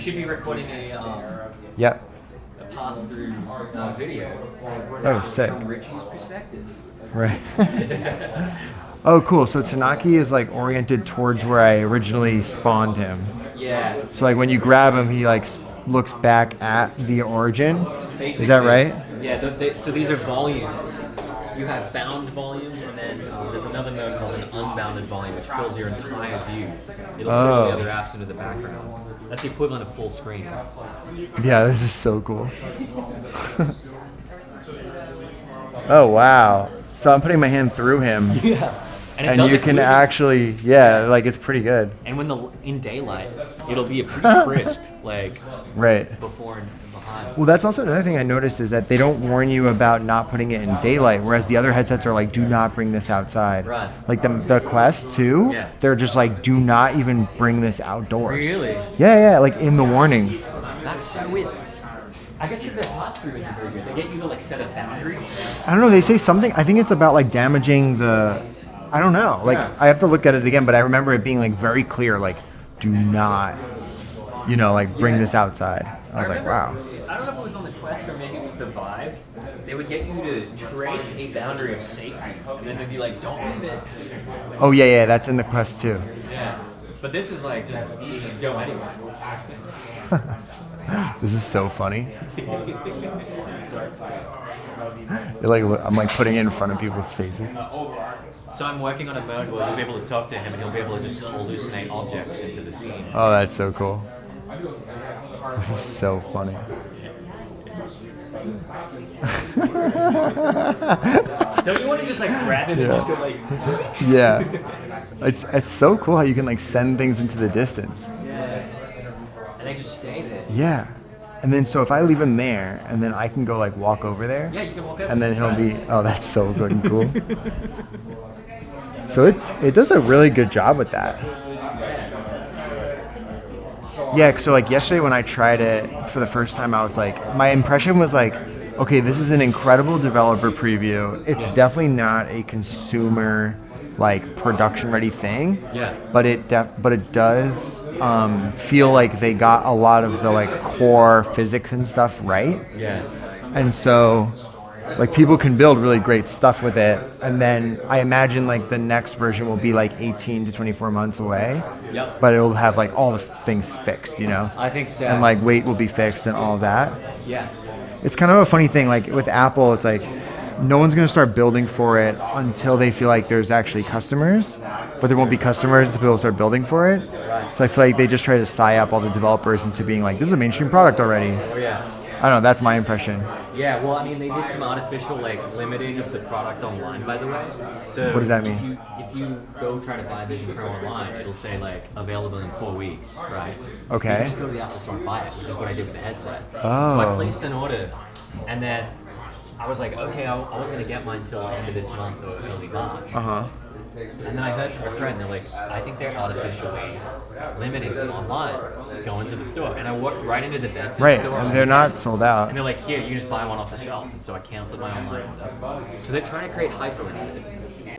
should be recording Yep. a pass-through video Oh, sick. from Richie's perspective. Right. Oh, cool. So Tanaki is like oriented towards where I originally spawned him. Yeah. So like when you grab him, he like looks back at the origin. Basically, Is that right? Yeah. So these are volumes. You have bound volumes, and then there's another mode called an unbounded volume, which fills your entire view. It'll pull the other apps into the background. That's the equivalent of full screen. Yeah, this is so cool. Oh, wow. So I'm putting my hand through him. Yeah. And you can actually, like it's pretty good. And when in daylight, it'll be a pretty crisp, like right before and behind. Well, that's also another thing I noticed is that they don't warn you about not putting it in daylight, whereas the other headsets are like, do not bring this outside. Right. Like the Quest 2, Yeah. they're just like, do not even bring this outdoors. Really? Yeah, like in the warnings. That's so weird. I guess because their pass-through isn't very good. They get you to like set a boundary. I don't know, they say something, I think it's about like damaging the, I don't know, like I have to look at it again, but I remember it being like very clear, like do not, like bring this outside. I was like, wow. I don't know if it was on the Quest or maybe it was the Vive. They would get you to trace a boundary of safety, and then they'd be like, don't move it. Oh yeah, that's in the Quest too. Yeah. But this is like, just go anyway. This is so funny. I'm like putting it in front of people's faces. So I'm working on a mode where you'll be able to talk to him and he'll be able to just hallucinate objects into the scene. Oh, that's so cool. This is so funny. Don't you want to just like grab it and just go like... Yeah. It's so cool how you can like send things into the distance. Yeah. And they just stay there. Yeah. And then so if I leave him there and then I can go like walk over there. Yeah, you can walk over. And then he'll be, oh, that's so good and cool. So it does a really good job with that. Yeah, so like yesterday when I tried it for the first time, I was like, my impression was like, okay, this is an incredible developer preview. It's definitely not a consumer like production ready thing. Yeah. But it does feel like they got a lot of the like core physics and stuff right. Yeah. And so like people can build really great stuff with it, and then I imagine like the next version will be like 18 to 24 months away. Yep. But it'll have like all the things fixed, I think so. and like weight will be fixed and all that. Yeah. It's kind of a funny thing, like with Apple, it's like no one's going to start building for it until they feel like there's actually customers, but there won't be customers until people start building for it. Right. So I feel like they just try to psy up all the developers into being like, this is a mainstream product already. Oh yeah. I don't know, that's my impression. Yeah, well, I mean, they did some artificial like limiting of the product online, by the way. So What does that mean? If you go try to buy Vision Pro online, it'll say like available in 4 weeks, right? Okay. You can just go to the Apple Store and buy it, which is what I did with the headset. Oh. So I placed an order, and then I was like, okay, I was gonna get mine till the end of this month or early March. And then I heard from a friend, they're like, I think they're artificially limiting them online. Go into the store. And I walked right into the Benson Right, store. and they're not sold out. And they're like, here, you just buy one off the shelf. And so I canceled my online order. So they're trying to create hype around it.